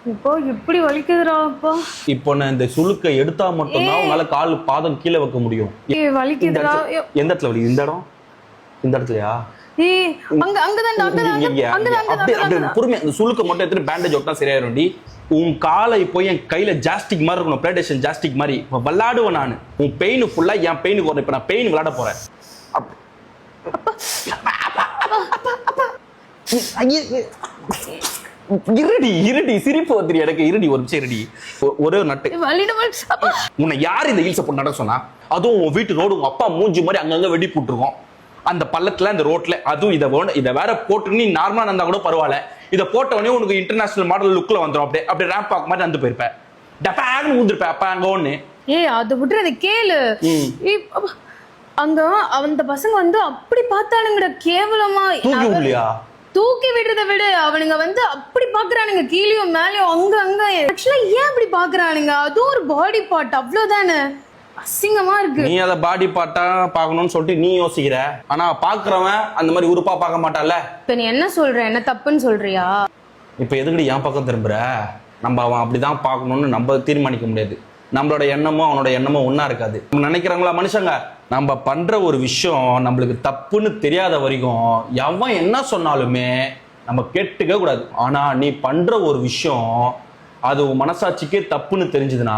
இப்போ இப்படி வலிக்குதுடா அப்பா. இப்போ நான் இந்த சுளுக்கை எடுத்தா மட்டும்தான் உங்களால கால் பாதம் கீழே வைக்க முடியும். வலிக்குதுடா. எந்த இடத்துல வலி? இந்த இடம், இந்த இடத்துலயா? பொறுமை, அந்த சுளுக்க மட்டும் எடுத்து பேண்டேஜ் ஒட்டா சரியாயிரும்டி. உன் காலை போய் என் கையில ஜாஸ்டிக் மாதிரி இருக்கணும், பிளேடேஷன் ஜாஸ்டிக் மாதிரி விளையாடுவேன் நான். உன் பெயின் ஃபுல்லா என் பெயின் போறேன். இப்ப நான் பெயின் விளையாட போறேன். இருடி சிரிப்பு வந்துடி எனக்கு. இருடி ஒரு நிமிஷம் இருடி. ஒரே நட்டு. உன்னை யார் இந்த ஹீல்ஸை போட்டு நடக்க சொன்னா? அதுவும் உன் வீட்டு ரோடு உங்க அப்பா மூஞ்சி மாதிரி அங்கங்க வெடி போட்டுருக்கோம் அந்த பள்ளத்துல, அந்த ரோட்ல. அதுவும் இதை வேற போட்டு நீ நார்மலா இருந்தா கூட பரவாயில்ல. இதை போட்ட உடனே உனக்கு இன்டர்நேஷனல் மாடல் லுக்ல வந்துடும். அப்படியே ரேம்ப் வாக் மாதிரி வந்து போயிருப்பேன். டப்பான்னு ஊந்துருப்பேன் அப்ப அங்க ஒண்ணு. அதை விட்டு அதை கேளு. அங்க அந்த பசங்க வந்து அப்படி பார்த்தானுங்கடா கேவலமா. தூக்கி விடுறத விட அவனுங்க வந்து அப்படி பாக்குறானுங்க, கீழயும் மேலயும் அங்க அங்க. ஆக்சுவலா ஏன் அப்படி பாக்குறானுங்க? அதுவும் ஒரு பாடி பார்ட், அவ்வளவுதானே. அசிங்கமா இருக்கு. நீ அத பாடி பார்ட்டா பாக்கணும்னு சொல்லிட்டு நீ யோசிக்கிற. ஆனா பாக்குறவன் அந்த மாதிரி உறுப்பா பார்க்க மாட்டான்ல. இப்ப நீ என்ன சொல்ற? என்ன தப்புன்னு சொல்றியா? இப்ப எதுக்கடி என் பக்கம் திரும்புற? நம்ம அவன் அப்படிதான் பார்க்கணும்னு நம்ம தீர்மானிக்க முடியாது. நம்மளோட எண்ணமும் அவனோட எண்ணமும் ஒன்னா இருக்காது. நம்ம நினைக்கிறாங்களா மனுஷங்க, நம்ம பண்ற ஒரு விஷயம் நம்மளுக்கு தப்புன்னு தெரியாத வரைக்கும் எவன் என்ன சொன்னாலுமே நம்ம கேட்டுக்க கூடாது. ஆனா நீ பண்ற ஒரு விஷயம் அது மனசாட்சிக்கே தப்புன்னு தெரிஞ்சதுன்னா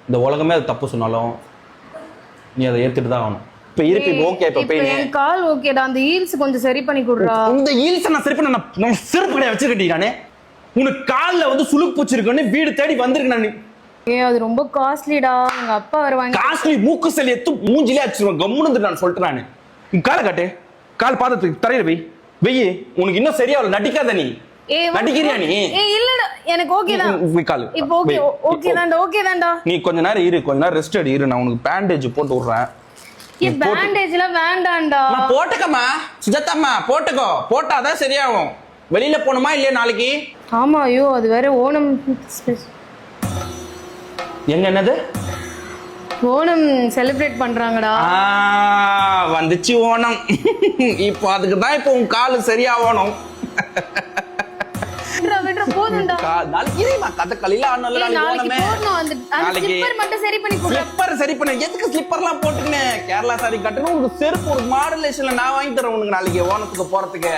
இந்த உலகமே அது தப்பு சொன்னாலும் நீ அதை ஏத்துட்டு தான் ஆகணும். இப்ப இருக்கு ஓகே. இப்ப பெயின் கால் ஓகேடா. அந்த ஹீல்ஸ் கொஞ்சம் சரி பண்ணி கொடுறா. இந்த ஹீல்ஸ் நான் சரி பண்ண நான் செருப்பு கடையை வச்சிருக்கேன் நானே. உனக்கு கால்ல வந்து சுளுக்கு பூச்சிருக்குன்னு வீடு தேடி வந்திருக்கேன் நான். அது ரொம்ப காஸ்ட்லிடா. எங்க அப்பா வருவாங்க. காஸ்ட்லி மூக்கு சளி எடுத்து மூஞ்சிலே அடிச்சிருவேன். கம்முன்னு நான் சொல்லிட்டு நானு. காலை காட்டு. கால் பாதத்துக்கு தரையில வெயி. உனக்கு இன்னும் சரியா நடிக்காத நீ. நடிக்கிறியா நீ? இல்லடா எனக்கு ஓகே தான். கால் இப்போ ஓகே ஓகே தான்டா. ஓகே தான்டா. நீ கொஞ்ச நேரம் இரு, கொஞ்ச நேரம் ரெஸ்ட் எடு. இரு, நான் உனக்கு பேண்டேஜ் போட்டு விடுறேன். பேண்டேஜ்லாம் வேண்டாம்டா. நான் போட்டுக்கம்மா சுஜாதாம்மா, போட்டுக்கோ. போட்டாதான் சரியாகும். வெளியில போணுமா இல்லையா நாளைக்கு? ஆமா. ஐயோ அது வேற ஓணம். எங்க என்னது ஓணம் செலிப்ரேட் பண்றாங்கடா. வந்துச்சு ஓணம். இப்போ அதுக்கு தான் இப்போ உன் கால் சரியாகணும். போதும்டா. கதகளில ஆனல நாளைக்கு போறணும். அந்த ஸ்லிப்பர் மட்டும் சரி பண்ணி கொடு. ஸ்லிப்பர் சரி பண்ணு. எதுக்கு ஸ்லிப்பர்லாம் போட்டுக்கினே? கேரளா சாரி கட்டணும். ஒரு செருப்பு ஒரு மாடுலேஷன்ல நான் வாங்கி தரேன் உனக்கு நாளைக்கு ஓணத்துக்கு போறதுக்கு.